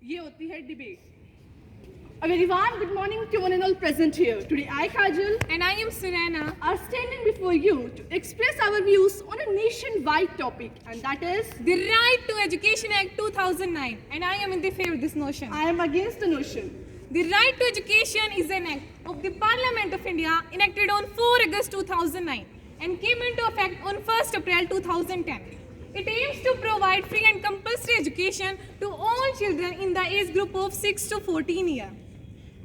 ये होती है debate. A very warm good morning to one and all present here. Today I, Kajal, And I am Surana. are standing before you to express our views on a nationwide topic, and that is, The Right to Education Act 2009. And I am in the favor of this notion. I am against the notion. The Right to Education is an act of the Parliament of India enacted on 4 August 2009 and came into effect on 1st April 2010. It aims to provide free and compulsory education to all children in the age group of 6 to 14 years.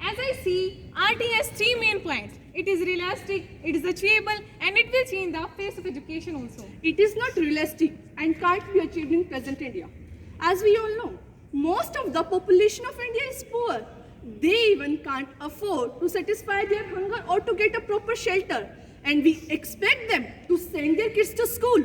As I see, RT has three main points. It is realistic, it is achievable, and it will change the face of education also. It is not realistic and can't be achieved in present India. As we all know, most of the population of India is poor. They even can't afford to satisfy their hunger or to get a proper shelter. And we expect them to send their kids to school.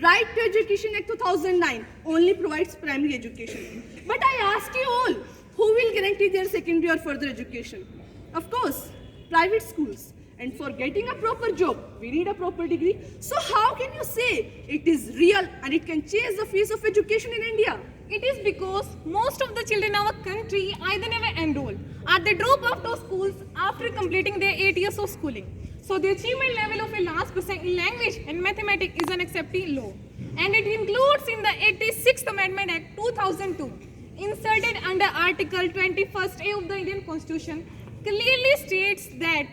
Right to Education Act 2009 only provides primary education. But I ask you all, who will guarantee their secondary or further education? Of course, private schools. And for getting a proper job, we need a proper degree. So how can you say it is real and it can change the face of education in India? It is because most of the children in our country either never enroll or they drop out of schools after completing their 8 years of schooling. So the achievement level of a large percent in language and mathematics is unacceptably low. And it includes in the 86th Amendment Act 2002, inserted under Article 21st of the Indian Constitution, clearly states that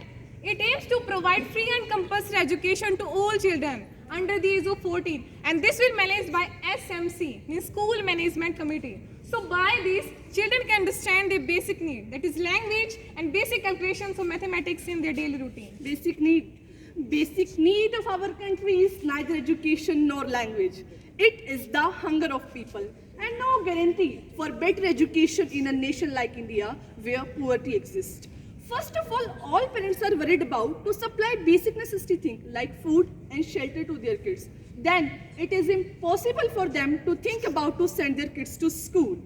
it aims to provide free and compulsory education to all children under the age of 14, and this will be managed by SMC, means School Management Committee. So by this, children can understand their basic need, that is language and basic calculations of mathematics in their daily routine. Basic need of our country is neither education nor language. It is the hunger of people, and no guarantee for better education in a nation like India where poverty exists. First of all parents are worried about to supply basic necessity things like food and shelter to their kids. Then it is impossible for them to think about to send their kids to school.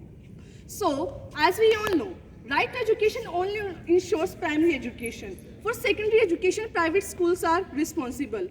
So, as we all know, right to education only ensures primary education. For secondary education, private schools are responsible.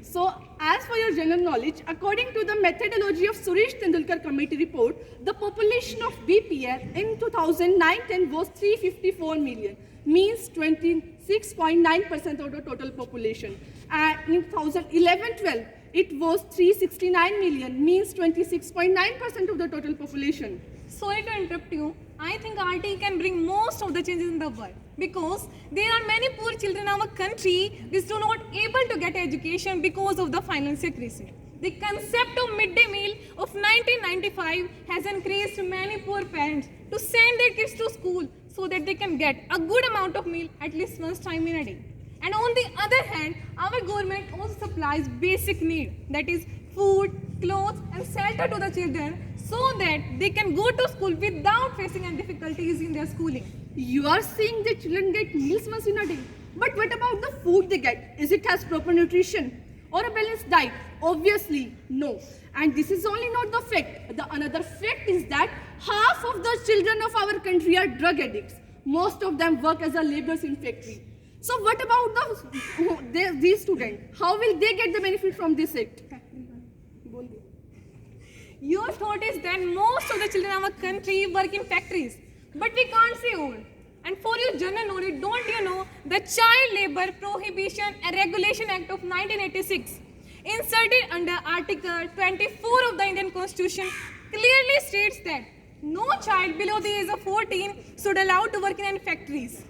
So, as for your general knowledge, according to the methodology of Suresh Tendulkar committee report, the population of BPR in 2009-10 was 354 million, means 26.9% of the total population. And in 2011-12, it was 369 million, means 26.9% of the total population. Sorry to interrupt you. I think RT can bring most of the changes in the world because there are many poor children in our country which do not able to get education because of the financial crisis. The concept of midday meal of 1995 has encouraged many poor parents to send their kids to school so that they can get a good amount of meal at least once time in a day. And on the other hand, our government also supplies basic need, that is food, clothes and shelter to the children so that they can go to school without facing any difficulties in their schooling. You are saying that children get meals once in a day. But what about the food they get? Is it has proper nutrition or a balanced diet? Obviously, no. And this is only not the fact. The another fact is that half of the children of our country are drug addicts. Most of them work as a laborers in factory. So what about these students? How will they get the benefit from this act? Your thought is that most of the children in our country work in factories, but we can't say all. And for your general knowledge, don't you know the Child Labor Prohibition and Regulation Act of 1986, inserted under Article 24 of the Indian Constitution, clearly states that no child below the age of 14 should allowed to work in any factories.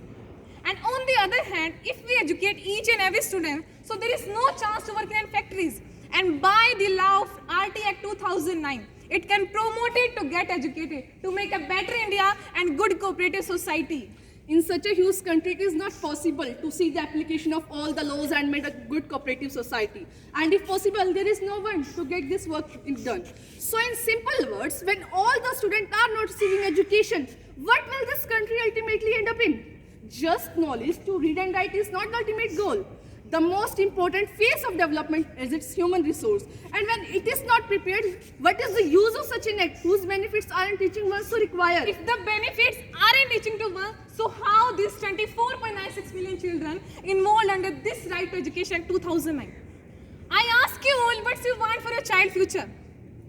And on the other hand, if we educate each and every student, so there is no chance to work in any factories. And by the law of RT Act 2009, it can promote it to get educated, to make a better India and good cooperative society. In such a huge country, it is not possible to see the application of all the laws and make a good cooperative society. And if possible, there is no one to get this work done. So in simple words, when all the students are not receiving education, what will this country ultimately end up in? Just knowledge to read and write is not the ultimate goal. The most important phase of development is its human resource. And when it is not prepared, what is the use of such an act whose benefits aren't reaching one so required? If the benefits aren't reaching to one, so how these 24.96 million children involved under this Right to Education Act 2009? I ask you all, what do you want for your child future?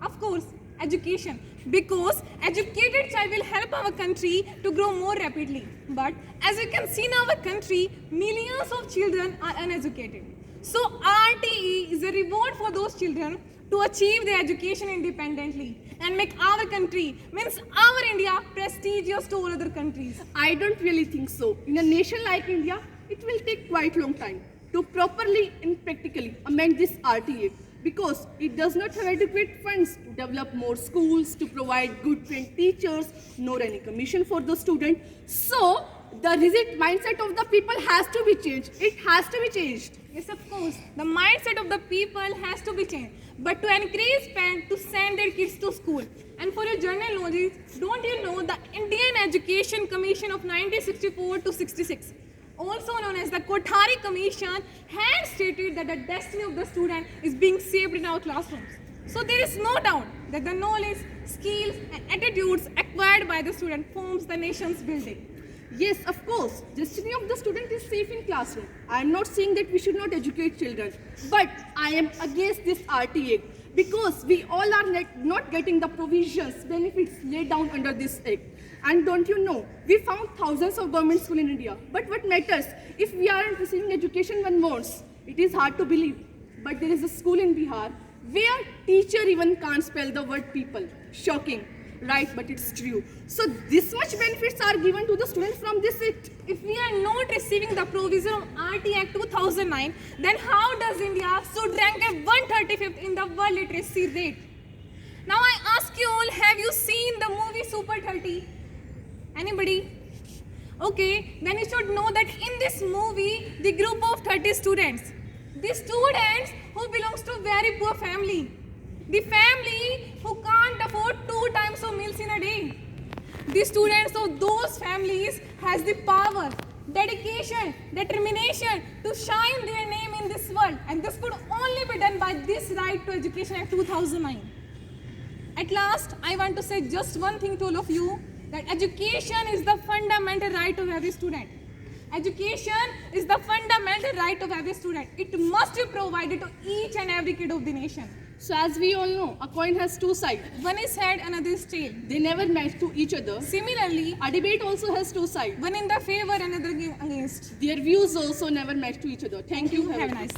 Of course, education. Because educated child will help our country to grow more rapidly. But as you can see in our country, millions of children are uneducated. So RTE is a reward for those children to achieve their education independently and make our country, means our India, prestigious to all other countries. I don't really think so. In a nation like India, it will take quite long time to properly and practically amend this RTA because it does not have adequate funds to develop more schools, to provide good trained teachers, nor any commission for the student. So, the rigid mindset of the people has to be changed. It has to be changed. Yes, of course. The mindset of the people has to be changed. But to encourage parents to send their kids to school. And for your general knowledge, don't you know the Indian Education Commission of 1964 to 66, also known as the Kothari Commission, had stated that the destiny of the student is being shaped in our classrooms. So there is no doubt that the knowledge, skills and attitudes acquired by the student forms the nation's building. Yes, of course, destiny of the student is safe in classroom. I am not saying that we should not educate children, but I am against this RTA because we all are not getting the provisions, benefits laid down under this act. And don't you know, we found thousands of government schools in India, but what matters if we aren't receiving education one wants? It is hard to believe, but there is a school in Bihar where teacher even can't spell the word people. Shocking. Right, but it's true. So this much benefits are given to the students from this act. If we are not receiving the provision of RT Act 2009, then how does India should rank at 135th in the world literacy rate? Now I ask you all, have you seen the movie Super 30? Anybody? Okay, then you should know that in this movie, the group of 30 students, the students who belongs to very poor family, the family who can't afford 2 times of meals in a day. The students of those families has the power, dedication, determination to shine their name in this world. And this could only be done by this right to education Act 2009. At last, I want to say just one thing to all of you, that education is the fundamental right of every student. Education is the fundamental right of every student. It must be provided to each and every kid of the nation. So as we all know, a coin has two sides. One is head, another is tail. They never match to each other. Similarly, A debate also has two sides. one in the favor, another against. Their views also never match to each other. Thank you. Have a nice day.